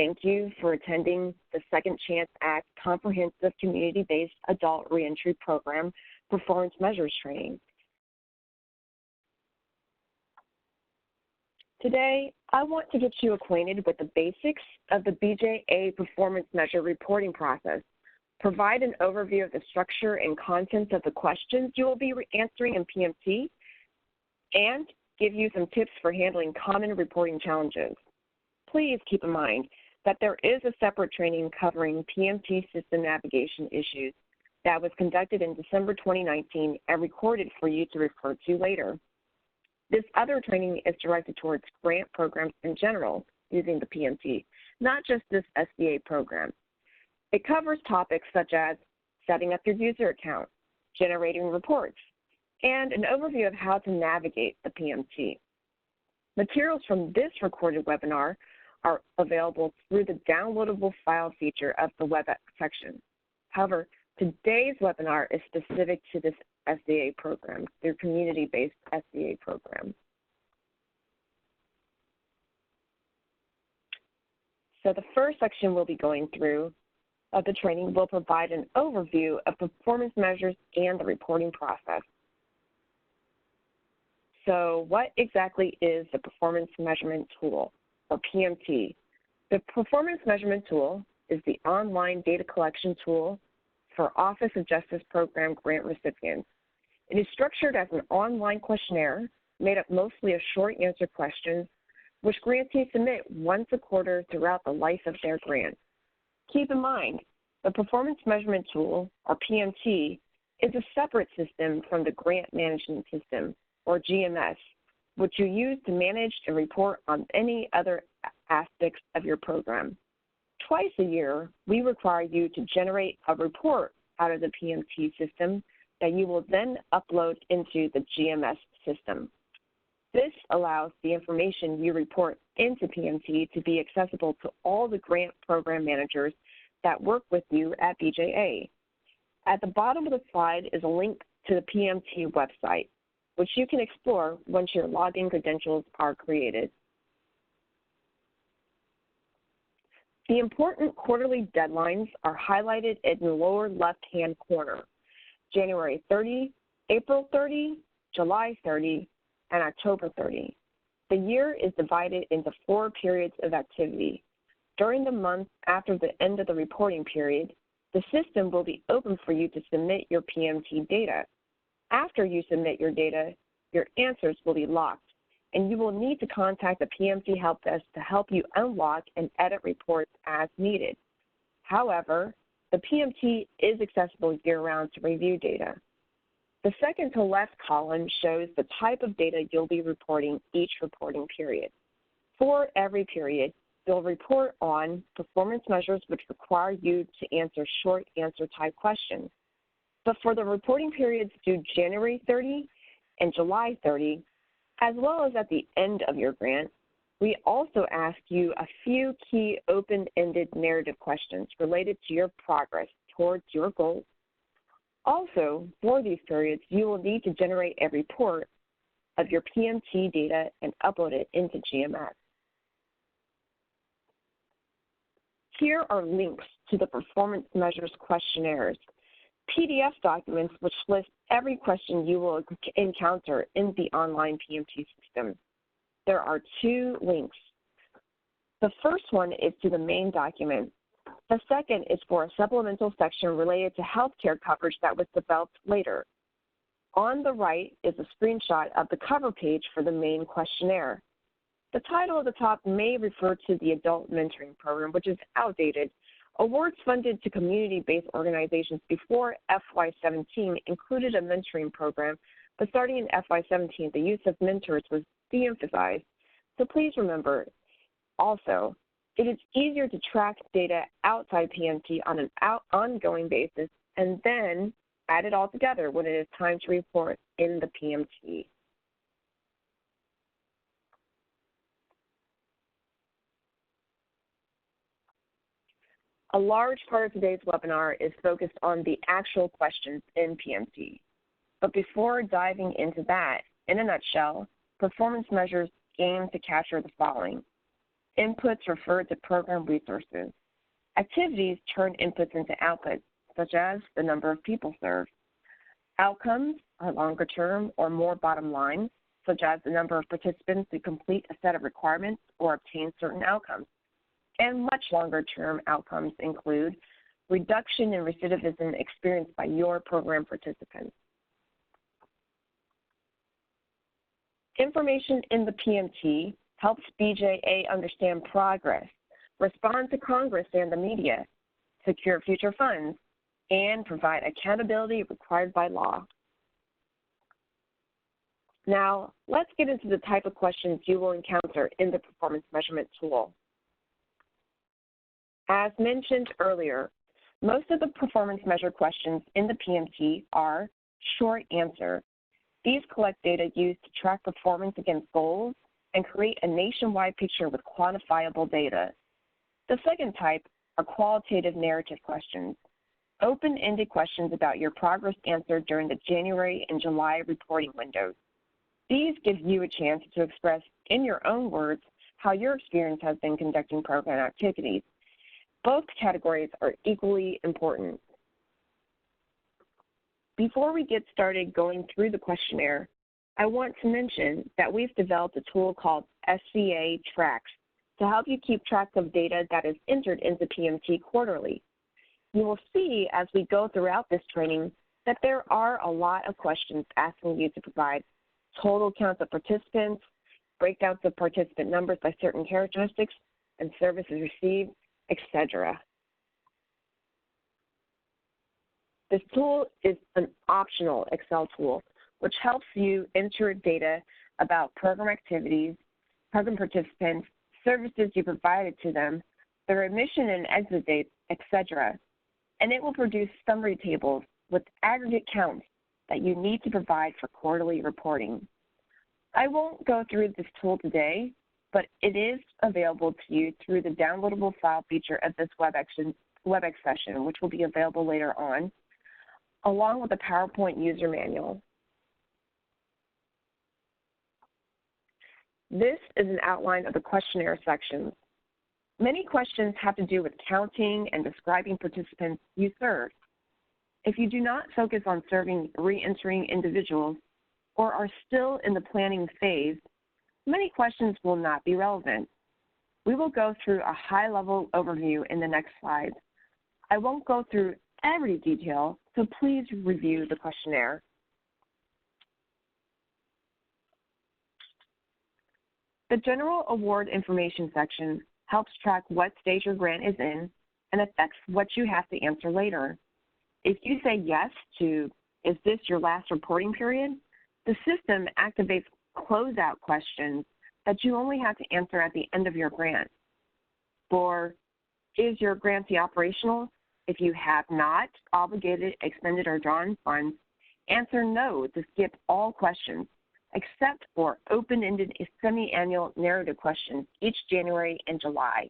thank you for attending the Second Chance Act Comprehensive Community-Based Adult Reentry Program Performance Measures Training. Today, I want to get you acquainted with the basics of the BJA performance measure reporting process, provide an overview of the structure and contents of the questions you will be answering in PMT, and give you some tips for handling common reporting challenges. Please keep in mind that there is a separate training covering PMT system navigation issues that was conducted in December 2019 and recorded for you to refer to later. This other training is directed towards grant programs in general using the PMT, not just this SCA program. It covers topics such as setting up your user account, generating reports, and an overview of how to navigate the PMT. Materials from this recorded webinar are available through the downloadable file feature of the web section. However, today's webinar is specific to this SCA program, their community-based SCA program. So the first section we'll be going through of the training will provide an overview of performance measures and the reporting process. So what exactly is the Performance Measurement Tool, or PMT? The Performance Measurement Tool is the online data collection tool for Office of Justice Program grant recipients. It is structured as an online questionnaire made up mostly of short answer questions, which grantees submit once a quarter throughout the life of their grant. Keep in mind, the Performance Measurement Tool, or PMT, is a separate system from the Grant Management System, or GMS, which you use to manage and report on any other aspects of your program. Twice a year, we require you to generate a report out of the PMT system that you will then upload into the GMS system. This allows the information you report into PMT to be accessible to all the grant program managers that work with you at BJA. At the bottom of the slide is a link to the PMT website, which you can explore once your login credentials are created. The important quarterly deadlines are highlighted in the lower left-hand corner: January 30, April 30, July 30, and October 30. The year is divided into 4 periods of activity. During the month after the end of the reporting period, the system will be open for you to submit your PMT data. After you submit your data, your answers will be locked, and you will need to contact the PMT help desk to help you unlock and edit reports as needed. However, the PMT is accessible year-round to review data. The second to left column shows the type of data you'll be reporting each reporting period. For every period, you'll report on performance measures which require you to answer short answer type questions. But for the reporting periods due January 30 and July 30, as well as at the end of your grant, we also ask you a few key open-ended narrative questions related to your progress towards your goals. Also, for these periods, you will need to generate a report of your PMT data and upload it into GMS. Here are links to the performance measures questionnaires, PDF documents which list every question you will encounter in the online PMT system. There are 2 links. The first one is to the main document. The second is for a supplemental section related to healthcare coverage that was developed later. On the right is a screenshot of the cover page for the main questionnaire. The title at the top may refer to the Adult Mentoring Program, which is outdated. Awards funded to community-based organizations before FY17 included a mentoring program, but starting in FY17, the use of mentors was de-emphasized. So please remember, also, it is easier to track data outside PMT on an ongoing basis and then add it all together when it is time to report in the PMT. A large part of today's webinar is focused on the actual questions in PMT. But before diving into that, in a nutshell, performance measures aim to capture the following: Inputs refer to program resources. Activities turn inputs into outputs, such as the number of people served. Outcomes are longer term or more bottom line, such as the number of participants who complete a set of requirements or obtain certain outcomes. And much longer term outcomes include reduction in recidivism experienced by your program participants. Information in the PMT helps BJA understand progress, respond to Congress and the media, secure future funds, and provide accountability required by law. Now, let's get into the type of questions you will encounter in the performance measurement tool. As mentioned earlier, most of the performance measure questions in the PMT are short answer. These collect data used to track performance against goals and create a nationwide picture with quantifiable data. The second type are qualitative narrative questions, open-ended questions about your progress answered during the January and July reporting windows. These give you a chance to express in your own words how your experience has been conducting program activities. Both categories are equally important. Before we get started going through the questionnaire, I want to mention that we've developed a tool called SCA Trax to help you keep track of data that is entered into PMT quarterly. You will see as we go throughout this training that there are a lot of questions asking you to provide total counts of participants, breakdowns of participant numbers by certain characteristics, and services received, etc. This tool is an optional Excel tool which helps you enter data about program activities, program participants, services you provided to them, their admission and exit dates, etc. And it will produce summary tables with aggregate counts that you need to provide for quarterly reporting. I won't go through this tool today, but it is available to you through the downloadable file feature of this WebEx session, which will be available later on, along with a PowerPoint user manual. This is an outline of the questionnaire sections. Many questions have to do with counting and describing participants you serve. If you do not focus on serving re-entering individuals or are still in the planning phase, many questions will not be relevant. We will go through a high-level overview in the next slide. I won't go through every detail, so please review the questionnaire. The General Award Information section helps track what stage your grant is in and affects what you have to answer later. If you say yes to, is this your last reporting period? The system activates closeout questions that you only have to answer at the end of your grant. For, is your grantee operational? If you have not obligated, expended, or drawn funds, answer no to skip all questions, except for open-ended semi-annual narrative questions each January and July.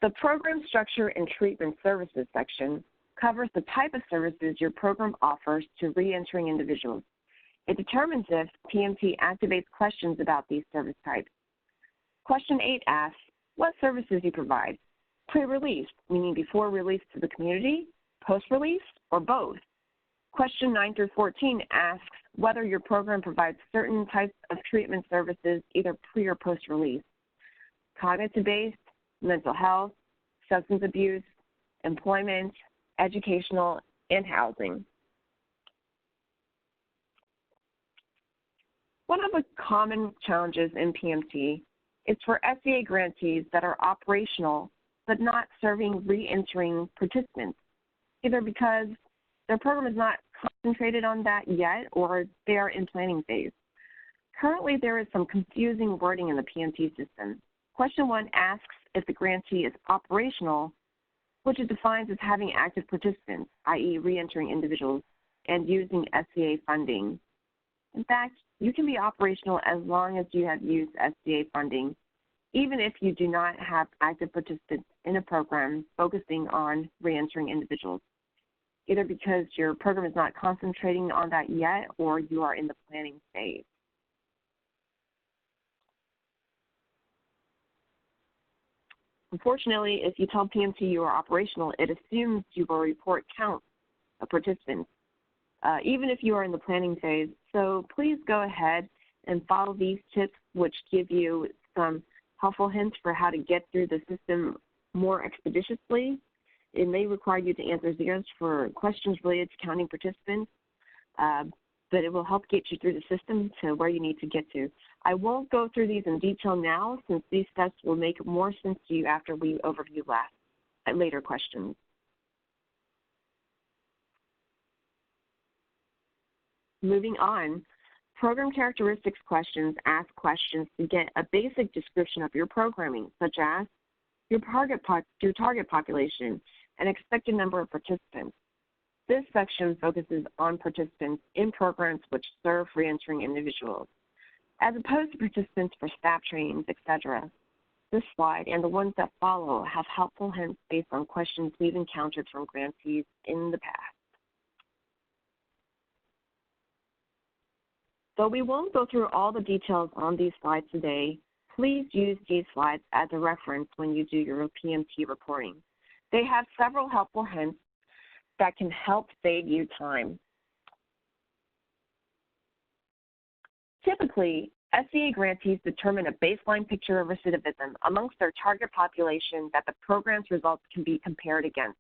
The Program Structure and Treatment Services section covers the type of services your program offers to re-entering individuals. It determines if PMT activates questions about these service types. Question 8 asks what services you provide. Pre-release, meaning before release to the community, post-release, or both. Question 9 through 14 asks whether your program provides certain types of treatment services either pre or post-release. Cognitive-based, mental health, substance abuse, employment, educational, and housing. One of the common challenges in PMT is for SCA grantees that are operational but not serving re-entering participants, either because their program is not concentrated on that yet or they are in planning phase. Currently, there is some confusing wording in the PMT system. Question 1 asks if the grantee is operational, which it defines as having active participants, i.e. re-entering individuals, and using SCA funding. In fact, you can be operational as long as you have used SCA funding, even if you do not have active participants in a program focusing on re-entering individuals. either because your program is not concentrating on that yet or you are in the planning phase. Unfortunately, if you tell PMT you are operational, it assumes you will report counts of participants, even if you are in the planning phase. So please go ahead and follow these tips, which give you some helpful hints for how to get through the system more expeditiously. It may require you to answer zeros for questions related to counting participants, but it will help get you through the system to where you need to get to. I won't go through these in detail now, since these steps will make more sense to you after we overview later questions. Moving on, program characteristics questions ask questions to get a basic description of your programming, such as your target population and expected number of participants. This section focuses on participants in programs which serve reentering individuals, as opposed to participants for staff trainings, etc. This slide and the ones that follow have helpful hints based on questions we've encountered from grantees in the past. Though we won't go through all the details on these slides today, please use these slides as a reference when you do your PMT reporting. They have several helpful hints that can help save you time. Typically, SCA grantees determine a baseline picture of recidivism amongst their target population that the program's results can be compared against.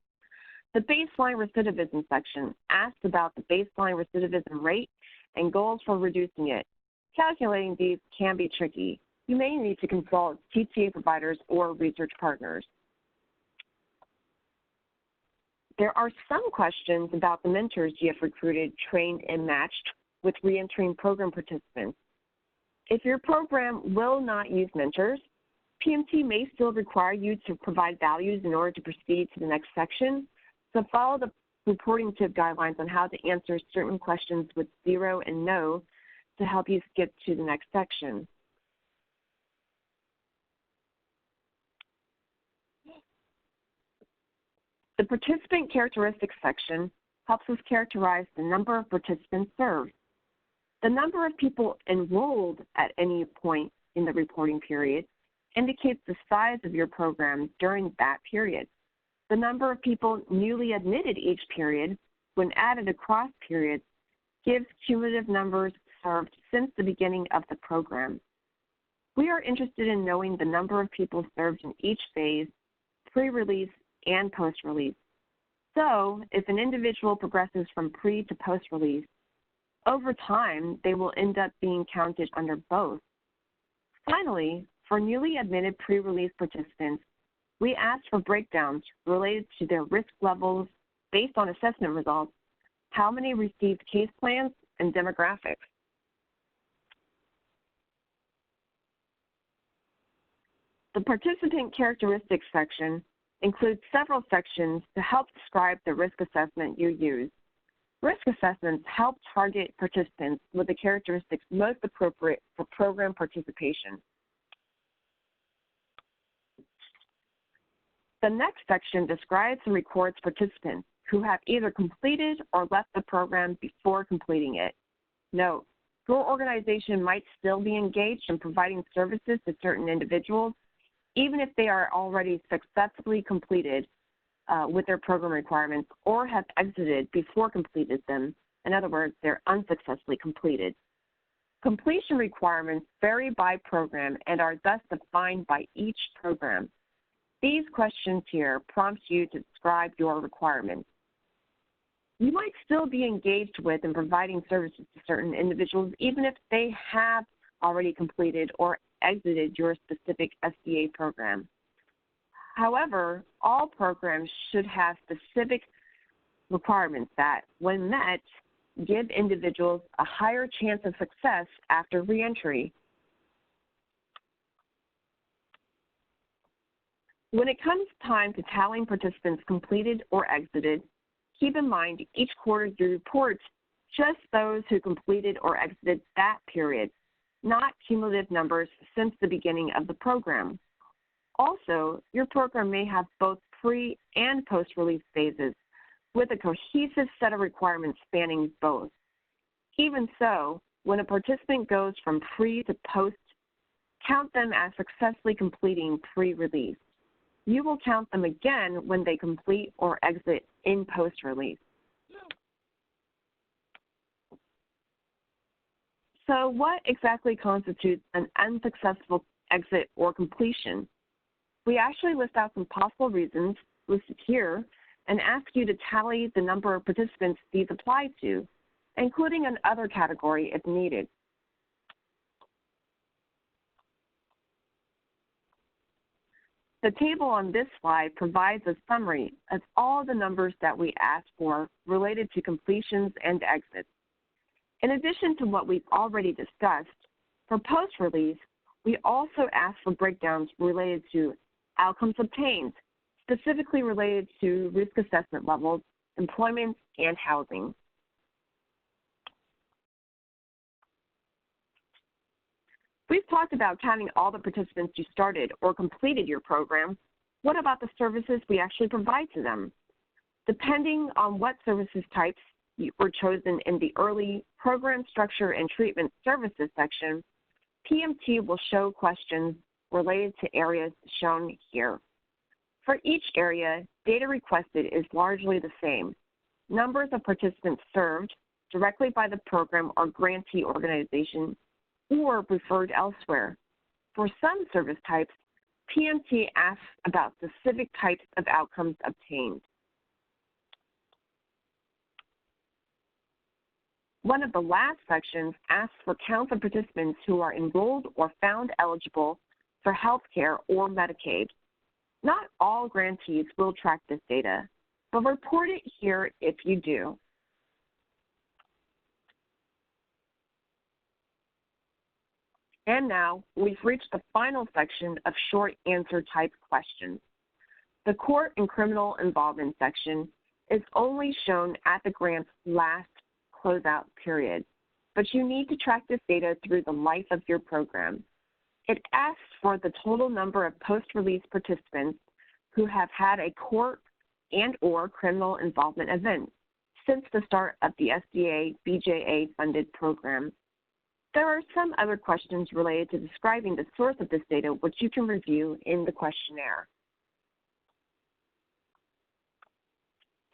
The baseline recidivism section asks about the baseline recidivism rate and goals for reducing it. Calculating these can be tricky. You may need to consult TTA providers or research partners. There are some questions about the mentors you have recruited, trained, and matched with reentering program participants. If your program will not use mentors, PMT may still require you to provide values in order to proceed to the next section. So follow the reporting tip guidelines on how to answer certain questions with 0 and no to help you skip to the next section. The participant characteristics section helps us characterize the number of participants served. The number of people enrolled at any point in the reporting period indicates the size of your program during that period. The number of people newly admitted each period, when added across periods, gives cumulative numbers served since the beginning of the program. We are interested in knowing the number of people served in each phase, pre-release and post-release. So, if an individual progresses from pre to post-release, over time, they will end up being counted under both. Finally, for newly admitted pre-release participants, we asked for breakdowns related to their risk levels based on assessment results, how many received case plans, and demographics. The participant characteristics section includes several sections to help describe the risk assessment you use. Risk assessments help target participants with the characteristics most appropriate for program participation. The next section describes and records participants who have either completed or left the program before completing it. Note, your organization might still be engaged in providing services to certain individuals, even if they are already successfully completed with their program requirements or have exited before completed them. In other words, they're unsuccessfully completed. Completion requirements vary by program and are thus defined by each program. These questions here prompt you to describe your requirements. You might still be engaged with and providing services to certain individuals, even if they have already completed or exited your specific SCA program. However, all programs should have specific requirements that, when met, give individuals a higher chance of success after reentry. When it comes time to tallying participants completed or exited, keep in mind each quarter you report just those who completed or exited that period, not cumulative numbers since the beginning of the program. Also, your program may have both pre- and post-release phases, with a cohesive set of requirements spanning both. Even so, when a participant goes from pre to post, count them as successfully completing pre-release. You will count them again when they complete or exit in post-release. So what exactly constitutes an unsuccessful exit or completion? We actually list out some possible reasons listed here and ask you to tally the number of participants these apply to, including an other category if needed. The table on this slide provides a summary of all the numbers that we asked for related to completions and exits. In addition to what we've already discussed, for post-release, we also asked for breakdowns related to outcomes obtained, specifically related to risk assessment levels, employment, and housing. We've talked about counting all the participants you started or completed your program. What about the services we actually provide to them? Depending on what services types were chosen in the early program structure and treatment services section, PMT will show questions related to areas shown here. For each area, data requested is largely the same. Numbers of participants served directly by the program or grantee organization or referred elsewhere. For some service types, PMT asks about specific types of outcomes obtained. One of the last sections asks for counts of participants who are enrolled or found eligible for health care or Medicaid. Not all grantees will track this data, but report it here if you do. And now we've reached the final section of short answer type questions. The court and criminal involvement section is only shown at the grant's last closeout period, but you need to track this data through the life of your program. It asks for the total number of post-release participants who have had a court and/or criminal involvement event since the start of the SCA BJA-funded program. There are some other questions related to describing the source of this data, which you can review in the questionnaire.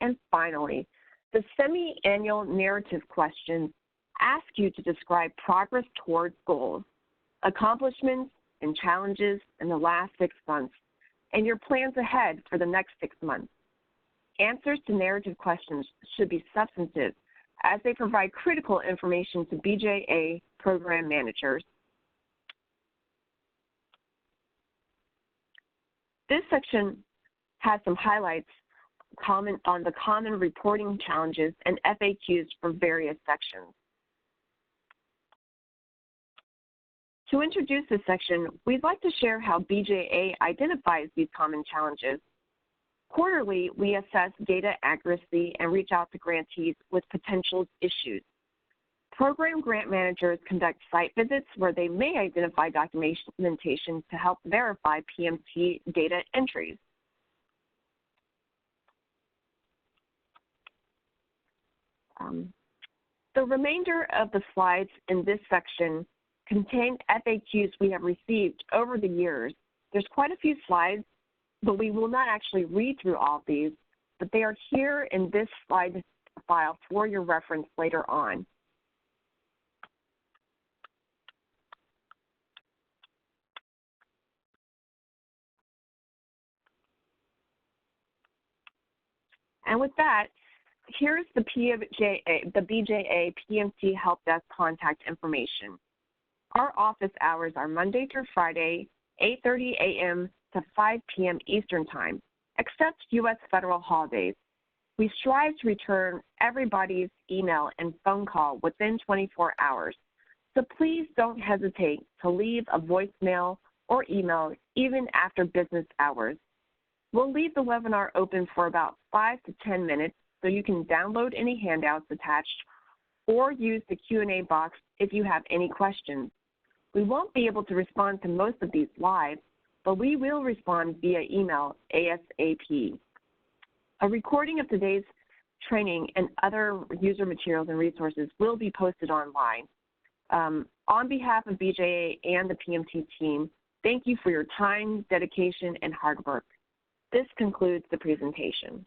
And finally, the semi-annual narrative questions ask you to describe progress towards goals, accomplishments, and challenges in the last 6 months, and your plans ahead for the next 6 months. Answers to narrative questions should be substantive, as they provide critical information to BJA program managers. This section has some highlights comment on the common reporting challenges and FAQs for various sections. To introduce this section, we'd like to share how BJA identifies these common challenges. Quarterly, we assess data accuracy and reach out to grantees with potential issues. Program grant managers conduct site visits where they may identify documentation to help verify PMT data entries. The remainder of the slides in this section contain FAQs we have received over the years. There's quite a few slides, but we will not actually read through all of these, but they are here in this slide file for your reference later on. And with that, here's the BJA PMT Help Desk contact information. Our office hours are Monday through Friday, 8:30 a.m. to 5 p.m. Eastern Time, except U.S. federal holidays. We strive to return everybody's email and phone call within 24 hours, so please don't hesitate to leave a voicemail or email even after business hours. We'll leave the webinar open for about 5 to 10 minutes so you can download any handouts attached or use the Q&A box if you have any questions. We won't be able to respond to most of these live, but we will respond via email ASAP. A recording of today's training, and other user materials and resources will be posted online. On behalf of BJA and the PMT team, thank you for your time, dedication, and hard work. This concludes the presentation.